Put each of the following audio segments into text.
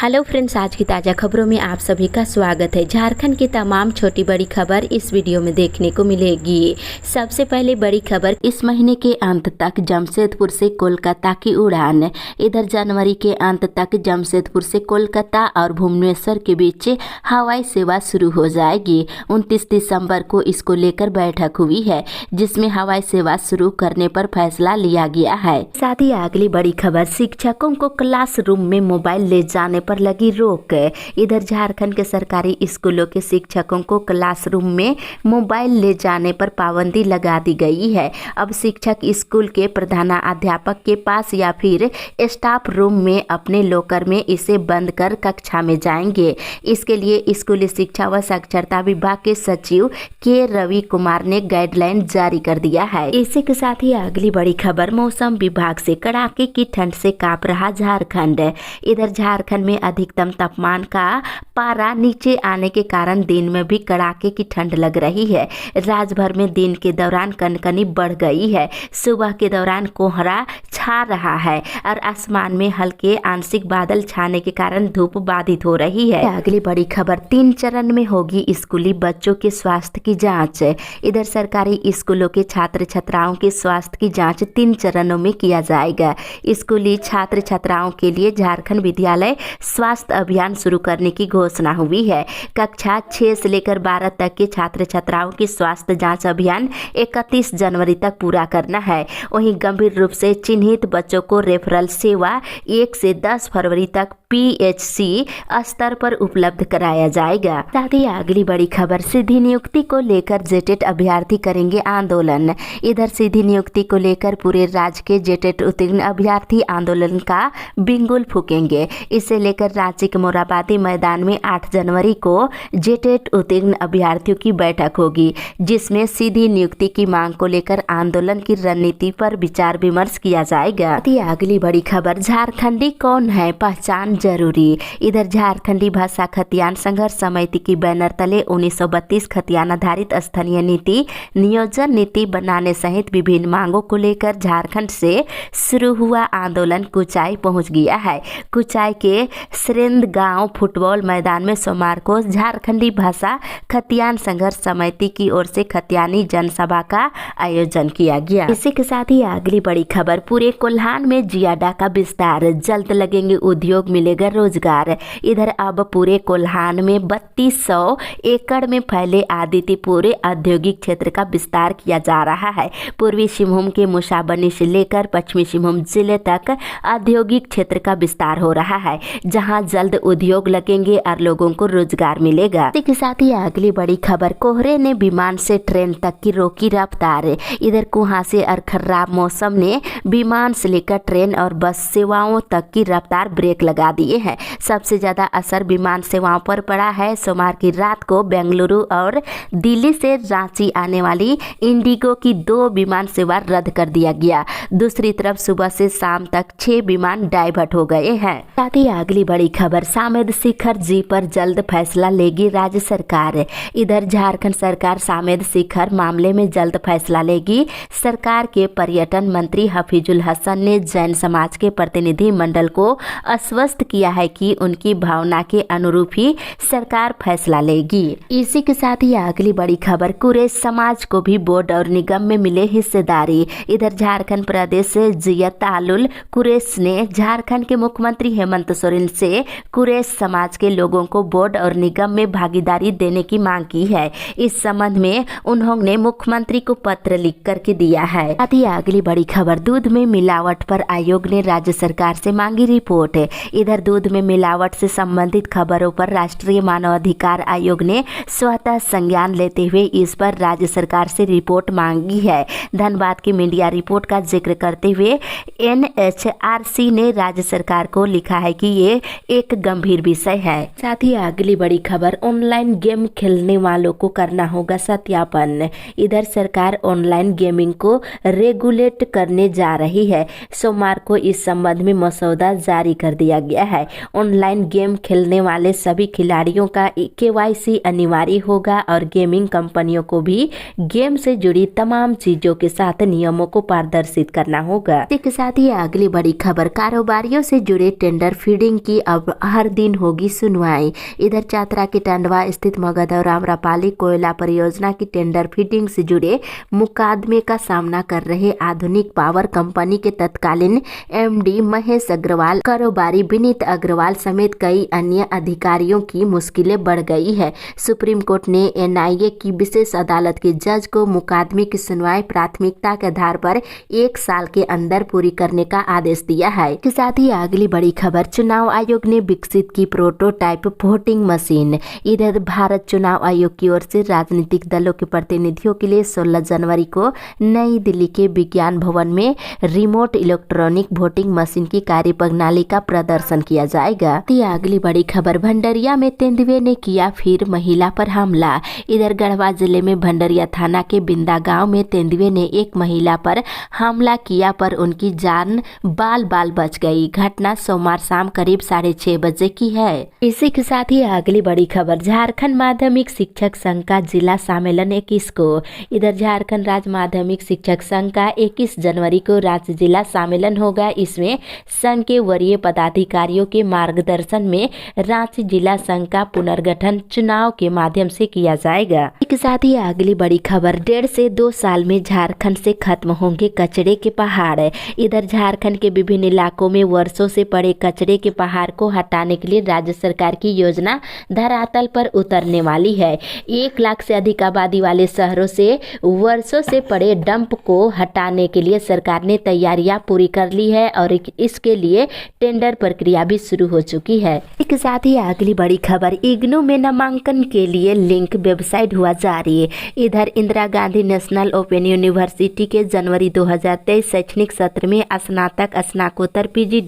Hello friends, आज की ताज़ा खबरों में आप सभी का स्वागत है। झारखंड की तमाम छोटी बड़ी खबर इस वीडियो में देखने को मिलेगी। सबसे पहले बड़ी खबर, इस महीने के अंत तक जमशेदपुर से कोलकाता की उड़ान। इधर जनवरी के अंत तक जमशेदपुर से कोलकाता और भुवनेश्वर के बीच हवाई सेवा शुरू हो जाएगी। 29 दिसंबर को इसको लेकर बैठक हुई है, जिसमें हवाई सेवा शुरू करने पर फैसला लिया गया है। साथ ही अगली बड़ी खबर, शिक्षकों को क्लासरूम में मोबाइल ले जाने पर लगी रोक। इधर झारखंड के सरकारी स्कूलों के शिक्षकों को क्लासरूम में मोबाइल ले जाने पर पाबंदी लगा दी गई है। अब शिक्षक स्कूल के प्रधानाध्यापक के पास या फिर स्टाफ रूम में अपने लॉकर में इसे बंद कर कक्षा में जाएंगे। इसके लिए स्कूली शिक्षा व साक्षरता विभाग के सचिव के रवि कुमार ने गाइडलाइन जारी कर दिया है। इसी के साथ ही अगली बड़ी खबर, मौसम विभाग से कड़ाके की ठंड से कांप रहा झारखंड। इधर झारखंड में अधिकतम तापमान का पारा नीचे आने के कारण दिन में भी कड़ाके की ठंड लग रही है। राज्य भर में दिन के दौरान कनकनी बढ़ गई है। सुबह के दौरान कोहरा छा रहा है और आसमान में हल्के आंशिक बादल छाने के कारण धूप बाधित हो रही है। अगली बड़ी खबर, 3 चरण में होगी स्कूली बच्चों के स्वास्थ्य की जांच। इधर सरकारी स्कूलों के छात्र छात्राओं के स्वास्थ्य की जांच 3 चरणों में किया जाएगा। स्कूली छात्र छात्राओं के लिए झारखंड विद्यालय स्वास्थ्य अभियान शुरू करने की घोषणा हुई है। कक्षा 6 से लेकर 12 तक के छात्र छात्राओं की स्वास्थ्य जांच अभियान 31 जनवरी तक पूरा करना है। वहीं गंभीर रूप से चिन्हित बच्चों को रेफरल सेवा 1 से 10 फरवरी तक PHC स्तर पर उपलब्ध कराया जाएगा। साथ ही अगली बड़ी खबर, सीधी नियुक्ति को लेकर जेटेट अभ्यर्थी करेंगे आंदोलन। इधर सीधी नियुक्ति को लेकर पूरे राज्य के जेटेट उत्तीर्ण अभ्यर्थी आंदोलन का बिंगुल फूकेंगे। इसे लेकर रांची के मोराबादी मैदान में 8 जनवरी को जेटेट उत्तीर्ण अभ्यर्थियों की बैठक होगी, जिसमें सीधी नियुक्ति की मांग को लेकर आंदोलन की रणनीति पर विचार विमर्श किया जाएगा। अगली बड़ी खबर, झारखंडी कौन है, पहचान जरूरी। इधर झारखंडी भाषा खतियान संघर्ष समिति की बैनर तले 1932 खतियान आधारित स्थानीय नीति नियोजन नीति बनाने सहित विभिन्न मांगों को लेकर झारखंड से शुरू हुआ आंदोलन कुचाई पहुंच गया है। कुचाई के श्रेंद गांव फुटबॉल मैदान में सोमवार को झारखंडी भाषा खतियान संघर्ष समिति की ओर से खतियानी जनसभा का आयोजन किया गया। इसी के साथ ही अगली बड़ी खबर, पूरे कोल्हान में जियाडा का विस्तार, जल्द लगेंगे उद्योग, मिलेगा रोजगार। इधर अब पूरे कोल्हान में 3200 एकड़ में फैले आदित्यपुर औद्योगिक क्षेत्र का विस्तार किया जा रहा है। पूर्वी सिंहभूम के मुसाबनी से लेकर पश्चिमी सिंहभूम जिले तक औद्योगिक क्षेत्र का विस्तार हो रहा है, जहां जल्द उद्योग लगेंगे और लोगों को रोजगार मिलेगा। इसी के साथ ही अगली बड़ी खबर, कोहरे ने विमान से ट्रेन तक की रोकी रफ्तार। इधर कुहासे और खराब मौसम ने विमान से लेकर ट्रेन और बस सेवाओं तक की रफ्तार ब्रेक लगा दिए हैं। सबसे ज्यादा असर विमान सेवाओं पर पड़ा है। सोमवार की रात को बेंगलुरु और दिल्ली से रांची आने वाली इंडिगो की 2 विमान सेवा रद्द कर दिया गया। दूसरी तरफ सुबह से शाम तक 6 विमान डाइवर्ट हो गए हैं। साथ ही अगली बड़ी खबर, सामेद शिखर जी पर जल्द फैसला लेगी राज्य सरकार। इधर झारखंड सरकार सामेद शिखर मामले में जल्द फैसला लेगी। सरकार के पर्यटन मंत्री हफीजुल हसन ने जैन समाज के प्रतिनिधि मंडल को आश्वस्त किया है कि उनकी भावना के अनुरूप ही सरकार फैसला लेगी। इसी के साथ ही अगली बड़ी खबर, कुरैश समाज को भी बोर्ड और निगम में मिले हिस्सेदारी। इधर झारखंड प्रदेश से जियत आलुल कुरैश ने झारखंड के मुख्यमंत्री हेमंत सोरेन से कुरैश समाज के लोगों को बोर्ड और निगम में भागीदारी देने की मांग की है। इस संबंध में उन्होंने मुख्यमंत्री को पत्र लिख करके दिया है। साथ ही अगली बड़ी खबर, दूध में मिलावट पर आयोग ने राज्य सरकार से मांगी रिपोर्ट। इधर दूध में मिलावट से संबंधित खबरों पर राष्ट्रीय मानवाधिकार आयोग ने स्वतः संज्ञान लेते हुए इस पर राज्य सरकार से रिपोर्ट मांगी है। धनबाद की मीडिया रिपोर्ट का जिक्र करते हुए NHRC ने राज्य सरकार को लिखा है कि ये एक गंभीर विषय है। साथ ही अगली बड़ी खबर, ऑनलाइन गेम खेलने वालों को करना होगा सत्यापन। इधर सरकार ऑनलाइन गेमिंग को रेगुलेट करने जा रही है। सोमवार को इस संबंध में मसौदा जारी कर दिया गया गया है। ऑनलाइन गेम खेलने वाले सभी खिलाड़ियों का KYC अनिवार्य होगा और गेमिंग कंपनियों को भी गेम से जुड़ी तमाम चीजों के साथ नियमों को पारदर्शित करना होगा। इसके साथ ही अगली बड़ी खबर, कारोबारियों से जुड़े टेंडर फीडिंग की अब हर दिन होगी सुनवाई। इधर चतरा के टंडवा स्थित मगध और आम्रपाली कोयला परियोजना की टेंडर फीडिंग से जुड़े मुकदमे का सामना कर रहे आधुनिक पावर कंपनी के तत्कालीन MD महेश अग्रवाल, कारोबारी विनीत अग्रवाल समेत कई अन्य अधिकारियों की मुश्किलें बढ़ गई है। सुप्रीम कोर्ट ने NIA की विशेष अदालत के जज को मुकदमे की सुनवाई प्राथमिकता के आधार पर 1 साल के अंदर पूरी करने का आदेश दिया है। के साथ ही अगली बड़ी खबर, चुनाव आयोग ने विकसित की प्रोटोटाइप वोटिंग मशीन। इधर भारत चुनाव आयोग की ओर से राजनीतिक दलों के प्रतिनिधियों के लिए 16 जनवरी को नई दिल्ली के विज्ञान भवन में रिमोट इलेक्ट्रॉनिक वोटिंग मशीन की कार्यप्रणाली का प्रदर्शन किया जाएगा। अगली बड़ी खबर, भंडरिया में तेंदुए ने किया फिर महिला पर हमला। इधर गढ़वा जिले में भंडरिया थाना के बिंदा गांव में तेंदुए ने एक महिला पर हमला किया पर उनकी जान बाल बाल बच गई। घटना सोमवार शाम करीब 6:30 बजे की है। इसी के साथ ही अगली बड़ी खबर, झारखंड माध्यमिक शिक्षक संघ का जिला सम्मेलन 21 को। इधर झारखंड राज्य माध्यमिक शिक्षक संघ का 21 जनवरी को राज्य जिला सम्मेलन होगा। इसमें संघ के वरीय पदाधिकारियों के मार्गदर्शन में रांची जिला संघ का पुनर्गठन चुनाव के माध्यम से किया जाएगा। इसके साथ ही अगली बड़ी खबर, 1.5 से 2 साल में झारखंड से खत्म होंगे कचरे के पहाड़। इधर झारखंड के विभिन्न इलाकों में वर्षों से पड़े कचरे के पहाड़ को हटाने के लिए राज्य सरकार की योजना धरातल पर उतरने वाली है। 1 लाख से अधिक आबादी वाले शहरों से वर्षों से पड़े डंप को हटाने के लिए सरकार ने तैयारियां पूरी कर ली है और इसके लिए टेंडर प्रक्रिया भी शुरू हो चुकी है। इसके साथ ही अगली बड़ी खबर, इग्नू में नामांकन के लिए लिंक वेबसाइट हुआ जारी। इधर Indira Gandhi national open university के जनवरी 2023 शैक्षणिक सत्र में स्नातक, स्नातकोत्तर, PG,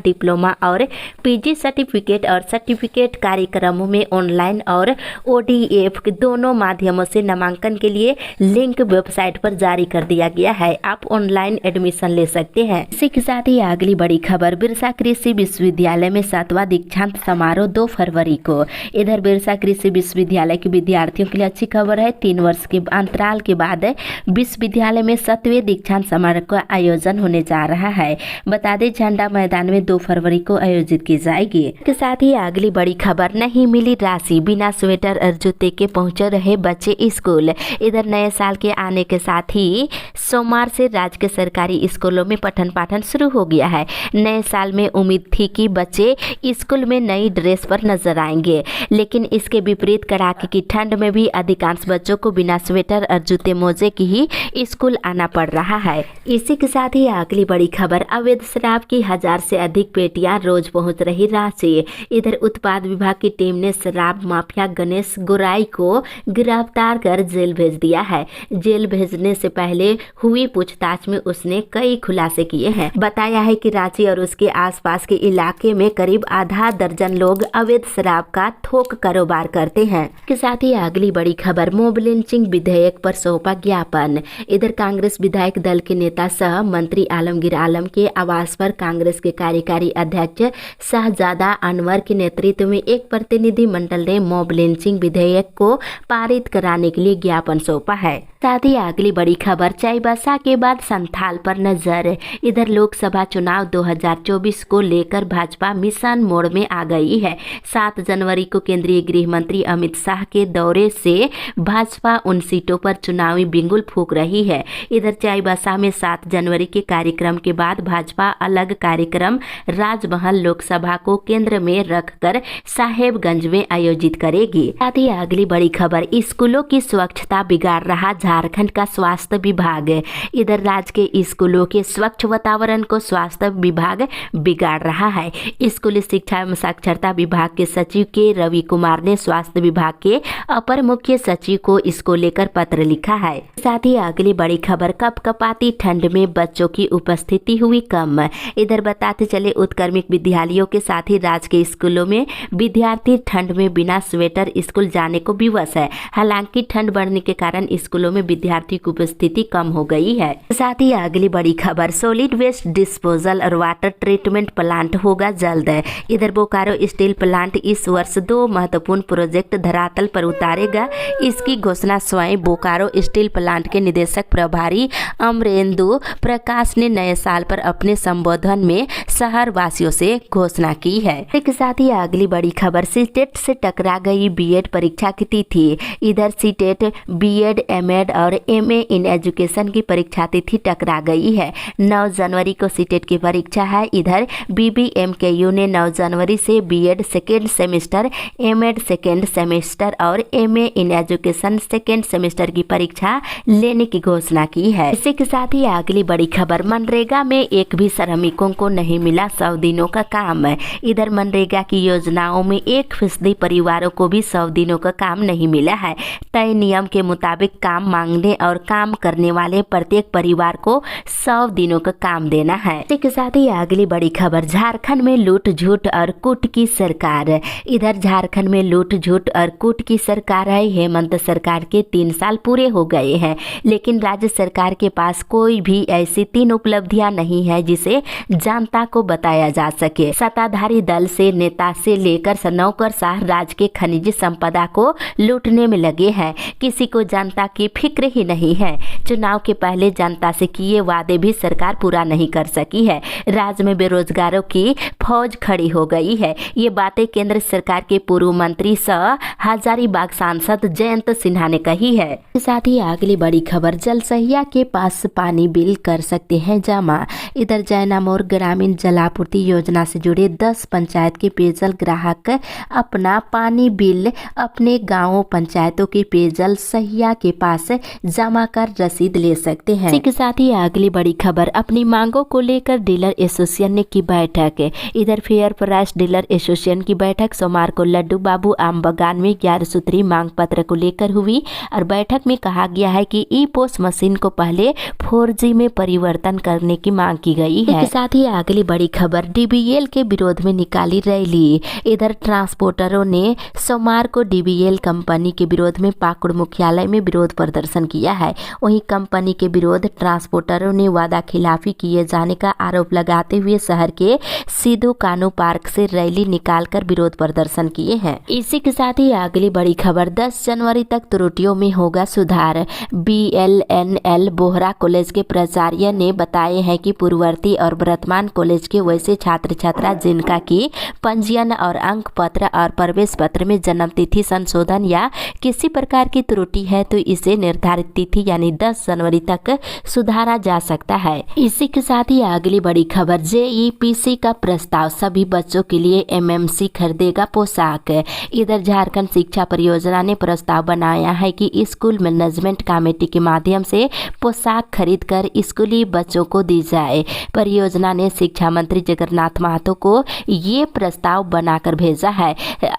डिप्लोमा और PG सर्टिफिकेट और सर्टिफिकेट कार्यक्रमों में ऑनलाइन और ODF दोनों माध्यमों से नामांकन के लिए लिंक वेबसाइट पर जारी कर दिया गया है। आप ऑनलाइन एडमिशन ले सकते हैं। इसी के साथ ही अगली बड़ी खबर, बिरसा कृषि विश्वविद्यालय में 7वां दीक्षांत समारोह 2 फरवरी को। इधर बिरसा कृषि विश्वविद्यालय के विद्यार्थियों के लिए अच्छी खबर है। 3 वर्ष के अंतराल के बाद विश्वविद्यालय में 7वें दीक्षांत समारोह का आयोजन होने जा रहा है। बता दें झंडा मैदान में 2 फरवरी को आयोजित की जाएगी। इसके साथ ही अगली बड़ी खबर, नहीं मिली राशि, बिना स्वेटर और जूते के पहुंचे रहे बच्चे स्कूल। इधर नए साल के आने के साथ ही सोमवार से राज्य के सरकारी स्कूलों में पठन पाठन शुरू हो गया है। नए साल में उम्मीद थी कि बच्चे स्कूल में नई ड्रेस पर नजर आएंगे, लेकिन इसके विपरीत कड़ाके की ठंड में भी अधिकांश बच्चों को बिना स्वेटर और जूते मोजे की ही स्कूल आना पड़ रहा है। इसी के साथ ही अगली बड़ी खबर, अवैध शराब की 1000 से अधिक पेटियां रोज पहुंच रही रांची। इधर उत्पाद विभाग की टीम ने शराब माफिया गणेश गोराई को गिरफ्तार कर जेल भेज दिया है। जेल भेजने से पहले हुई पूछताछ में उसने कई खुलासे किए हैं। बताया है कि रांची और उसके आसपास के इलाके में करीब आधा दर्जन लोग अवैध शराब का थोक कारोबार करते हैं। के साथ ही अगली बड़ी खबर, मॉब लिंचिंग विधेयक पर सौंपा ज्ञापन। इधर कांग्रेस विधायक दल के नेता सह मंत्री आलमगीर आलम के आवास पर कांग्रेस के कार्यकारी अध्यक्ष शाहजादा अनवर के नेतृत्व में एक प्रतिनिधि मंडल ने मॉब लिंचिंग विधेयक को पारित कराने के लिए ज्ञापन सौंपा है। साथ ही अगली बड़ी खबर, चाईबासा के बाद संथाल पर नजर। इधर लोकसभा चुनाव 2024 को लेकर भाजपा मिशन मोड में आ गई है। 7 जनवरी को केंद्रीय गृह मंत्री अमित शाह के दौरे से भाजपा उन सीटों पर चुनावी बिंगुल फूंक रही है। इधर चाईबासा में 7 जनवरी के कार्यक्रम के बाद भाजपा अलग कार्यक्रम राजमहल लोकसभा को केंद्र में रखकर साहेबगंज में आयोजित करेगी। साथ ही अगली बड़ी खबर, स्कूलों की स्वच्छता बिगाड़ रहा झारखंड का स्वास्थ्य विभाग। इधर राज्य के स्कूलों के स्वच्छ वातावरण को स्वास्थ्य विभाग बिगाड़ रहा है। स्कूली शिक्षा एवं साक्षरता विभाग के सचिव के रवि कुमार ने स्वास्थ्य विभाग के अपर मुख्य सचिव को इसको लेकर पत्र लिखा है। साथ ही अगली बड़ी खबर, कपकपाती ठंड में बच्चों की उपस्थिति हुई कम। इधर बताते चले उत्क्रमिक विद्यालयों के साथ ही राज्य के स्कूलों में विद्यार्थी ठंड में बिना स्वेटर स्कूल जाने को विवश है। हालांकि ठंड बढ़ने के कारण स्कूलों में विद्यार्थी की उपस्थिति कम हो गई है। साथ ही अगली बड़ी खबर, सॉलिड वेस्ट डिस्पोजल और वाटर ट्रीटमेंट प्लांट होगा जल्द। इधर बोकारो स्टील प्लांट इस वर्ष 2 महत्वपूर्ण प्रोजेक्ट धरातल पर उतारेगा। इसकी घोषणा स्वयं बोकारो स्टील प्लांट के निदेशक प्रभारी अमरेंदु प्रकाश ने नए साल पर अपने संबोधन में शहर वासियों से घोषणा की है। इसके साथ ही अगली बड़ी खबर, सीटेट से टकरा गई बीएड परीक्षा की तिथि। इधर सीटेट, बीएड, एमएड और एमए इन एजुकेशन की परीक्षा तिथि टकरा गई है। 9 जनवरी को सीटेट की परीक्षा है। इधर बीबीएमकेयू ने 9 जनवरी से BEd second semester, MEd second semester और MA in education second semester की परीक्षा लेने की घोषणा की है। इसी के साथ ही अगली बड़ी खबर, मनरेगा में एक भी श्रमिकों को नहीं मिला 100 दिनों का काम। इधर मनरेगा की योजनाओं में 1% परिवारों को भी 100 दिनों का काम नहीं मिला है। तय नियम के मुताबिक काम मांगने और काम करने वाले प्रत्येक परिवार को 100 दिनों का काम देना है। इसके साथ ही अगली बड़ी खबर, झारखंड में लूट झूठ और कूट की सरकार। इधर झारखंड में लूट झूठ और कूट की सरकार है। हेमंत सरकार के 3 साल पूरे हो गए हैं, लेकिन राज्य सरकार के पास कोई भी ऐसी 3 उपलब्धियां नहीं है जिसे जनता को बताया जा सके। सत्ताधारी दल से नेता से लेकर नौकरशाह राज के खनिज संपदा को लूटने में लगे हैं। किसी को जनता की फिक्र ही नहीं है। चुनाव के पहले जनता से किए वादे भी सरकार पूरा नहीं कर सकी है। राज्य में बेरोजगारों की फौज खड़ी हो गई है। ये बातें केंद्र सरकार के पूर्व मंत्री सह हजारीबाग सांसद जयंत सिन्हा ने कही है। साथ ही अगली बड़ी खबर, जलसहिया के पास पानी बिल कर सकते हैं जमा। इधर जयनामोर ग्रामीण जलापूर्ति योजना से जुड़े 10 पंचायत के पेयजल ग्राहक अपना पानी बिल अपने गाँव पंचायतों के पेयजल सहिया के पास जमा कर रसीद ले सकते हैं। इसी के साथ ही अगली बड़ी खबर, अपनी मांगों को लेकर डीलर एसोसिएशन ने की बैठक। इधर फेयर प्राइस डीलर एसोसिएशन की बैठक सोमवार को लड्डू बाबू आम बागान में 11 सूत्री मांग पत्र को लेकर हुई और बैठक में कहा गया है कि ई पोस्ट मशीन को पहले 4G में परिवर्तन करने की मांग की गई है। इसके साथ ही अगली बड़ी खबर, डीबीएल के विरोध में निकाली रैली। इधर ट्रांसपोर्टरों ने सोमवार को डीबीएल कंपनी के विरोध में पाकुड़ मुख्यालय में विरोध प्रदर्शन किया है। वहीं कंपनी के विरोध ट्रांसपोर्टरों ने वादा खिलाफी किए जाने का आरोप लगाते हुए शहर के सिद्धू कानू पार्क से रैली निकालकर विरोध प्रदर्शन किए हैं। इसी के साथ ही अगली बड़ी खबर, 10 जनवरी तक त्रुटियों में होगा सुधार। BLNL बोहरा कॉलेज के प्राचार्य ने बताए हैं कि पूर्ववर्ती और वर्तमान कॉलेज के वैसे छात्र छात्रा जिनका की पंजीयन और अंक पत्र और प्रवेश पत्र में जन्म तिथि संशोधन या किसी प्रकार की त्रुटि है तो इसे निर्धारित तिथि यानी 10 जनवरी तक सुधारा जा सकता है। इसी के साथ ही अगली बड़ी खबर, JEPC का प्रस्ताव, सभी बच्चों के लिए MMC खरीदेगा पोशाक। इधर झारखंड शिक्षा परियोजना ने प्रस्ताव बनाया है कि स्कूल मैनेजमेंट कमेटी के माध्यम से पोशाक खरीद कर स्कूली बच्चों को दी जाए। परियोजना ने शिक्षा मंत्री जगन्नाथ महतो को ये प्रस्ताव बनाकर भेजा है।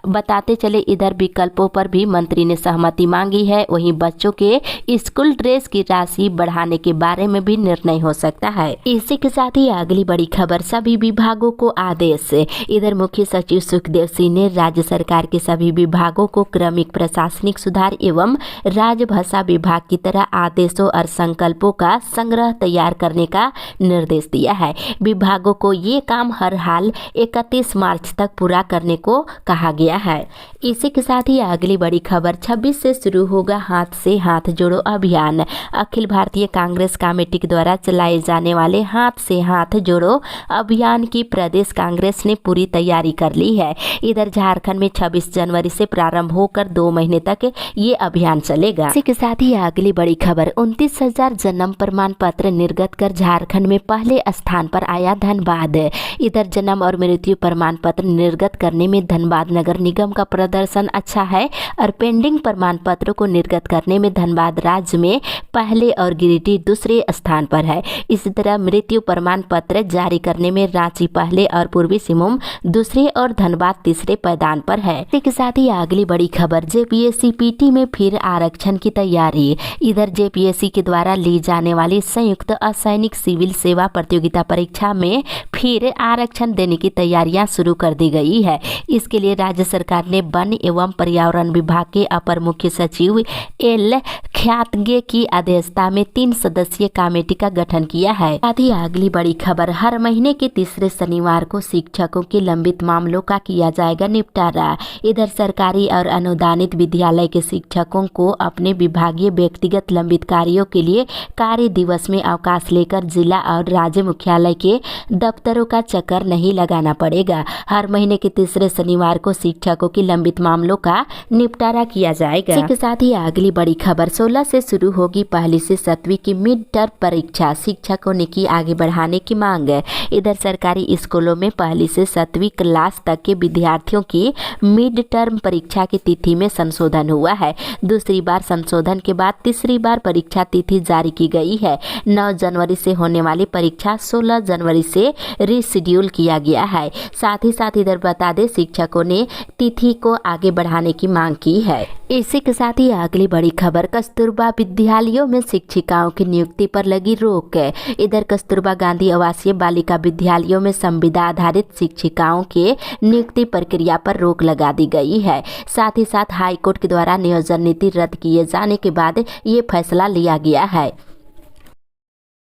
बताते चले इधर विकल्पों पर भी मंत्री ने सहमति मांगी है। वहीं बच्चों के स्कूल ड्रेस की राशि बढ़ाने के बारे में भी निर्णय हो सकता है। इसी के साथ ही अगली बड़ी खबर, सभी विभागों को आदेश। इधर मुख्य सचिव सुखदेव सिंह ने राज्य सरकार के सभी विभागों को क्रमिक प्रशासनिक सुधार एवं राजभाषा विभाग की तरह आदेशों और संकल्पों का संग्रह तैयार करने का निर्देश दिया है। विभागों को ये काम हर हाल 31 मार्च तक पूरा करने को कहा गया है। इसी के साथ ही अगली बड़ी खबर, 26 से शुरू होगा हाथ से हाथ जोड़ो अभियान। अखिल भारतीय कांग्रेस कमेटी के द्वारा चलाए जाने वाले हाथ से हाथ जोड़ो अभियान की प्रदेश कांग्रेस ने पूरी तैयारी कर ली है। इधर झारखंड में 26 जनवरी से प्रारंभ होकर 2 महीने तक ये अभियान चलेगा। इसी के साथ ही अगली बड़ी खबर, 29,000 जन्म प्रमाण पत्र निर्गत कर झारखंड में पहले स्थान पर आया धनबाद। इधर जन्म और मृत्यु प्रमाण पत्र निर्गत करने में धनबाद नगर निगम का प्रदर्शन अच्छा है और पेंडिंग प्रमाण पत्रों को निर्गत करने में धनबाद राज्य में पहले और गिरिडीह दूसरे स्थान पर है। इसी तरह मृत्यु प्रमाण पत्र जारी करने में रांची पहले और पूर्वी सिंहभूम दूसरे और धनबाद तीसरे पायदान पर है। इसी के साथ ही अगली बड़ी खबर, JPSC PT में फिर आरक्षण की तैयारी। इधर JPSC के द्वारा ली जाने वाली संयुक्त असैनिक सिविल सेवा प्रतियोगिता परीक्षा में फिर आरक्षण देने की तैयारियां शुरू कर दी गई है। इसके लिए राज्य सरकार ने वन एवं पर्यावरण विभाग के अपर मुख्य सचिव L ख्यातगे की अध्यक्षता में 3 सदस्यीय कमेटी का गठन किया है। साथ ही अगली बड़ी खबर, हर महीने के तीसरे शनिवार शनिवार को शिक्षकों के लंबित मामलों का किया जाएगा निपटारा। इधर सरकारी और अनुदानित विद्यालय के शिक्षकों को अपने विभागीय व्यक्तिगत लंबित कार्यों के लिए कार्य दिवस में अवकाश लेकर जिला और राज्य मुख्यालय के दफ्तरों का चक्कर नहीं लगाना पड़ेगा। हर महीने के तीसरे शनिवार को शिक्षकों की लंबित मामलों का निपटारा किया जाएगा। इसी के साथ ही अगली बड़ी खबर, 16 से शुरू होगी पहली से 7वीं की मिड टर्म परीक्षा, शिक्षकों ने की आगे बढ़ाने की मांग। इधर सरकारी स्कूलों में पहली से 7वीं क्लास तक के विद्यार्थियों की मिड टर्म परीक्षा की तिथि में संशोधन हुआ है। दूसरी बार संशोधन के बाद तीसरी बार परीक्षा तिथि जारी की गई है। 9 जनवरी से होने वाली परीक्षा 16 जनवरी से रीशेड्यूल किया गया है। साथ ही साथ इधर बता दें, शिक्षकों ने तिथि को आगे बढ़ाने की मांग की है। इसी के साथ ही अगली बड़ी खबर, कस्तूरबा विद्यालयों में शिक्षिकाओं की नियुक्ति पर लगी रोक। इधर कस्तूरबा गांधी आवासीय बालिका विद्यालयों में संविदा आधारित शिक्षिकाओं के नियुक्ति प्रक्रिया पर रोक लगा दी गई है। साथ ही साथ हाईकोर्ट के द्वारा नियोजन नीति रद्द किए जाने के बाद ये फैसला लिया गया है।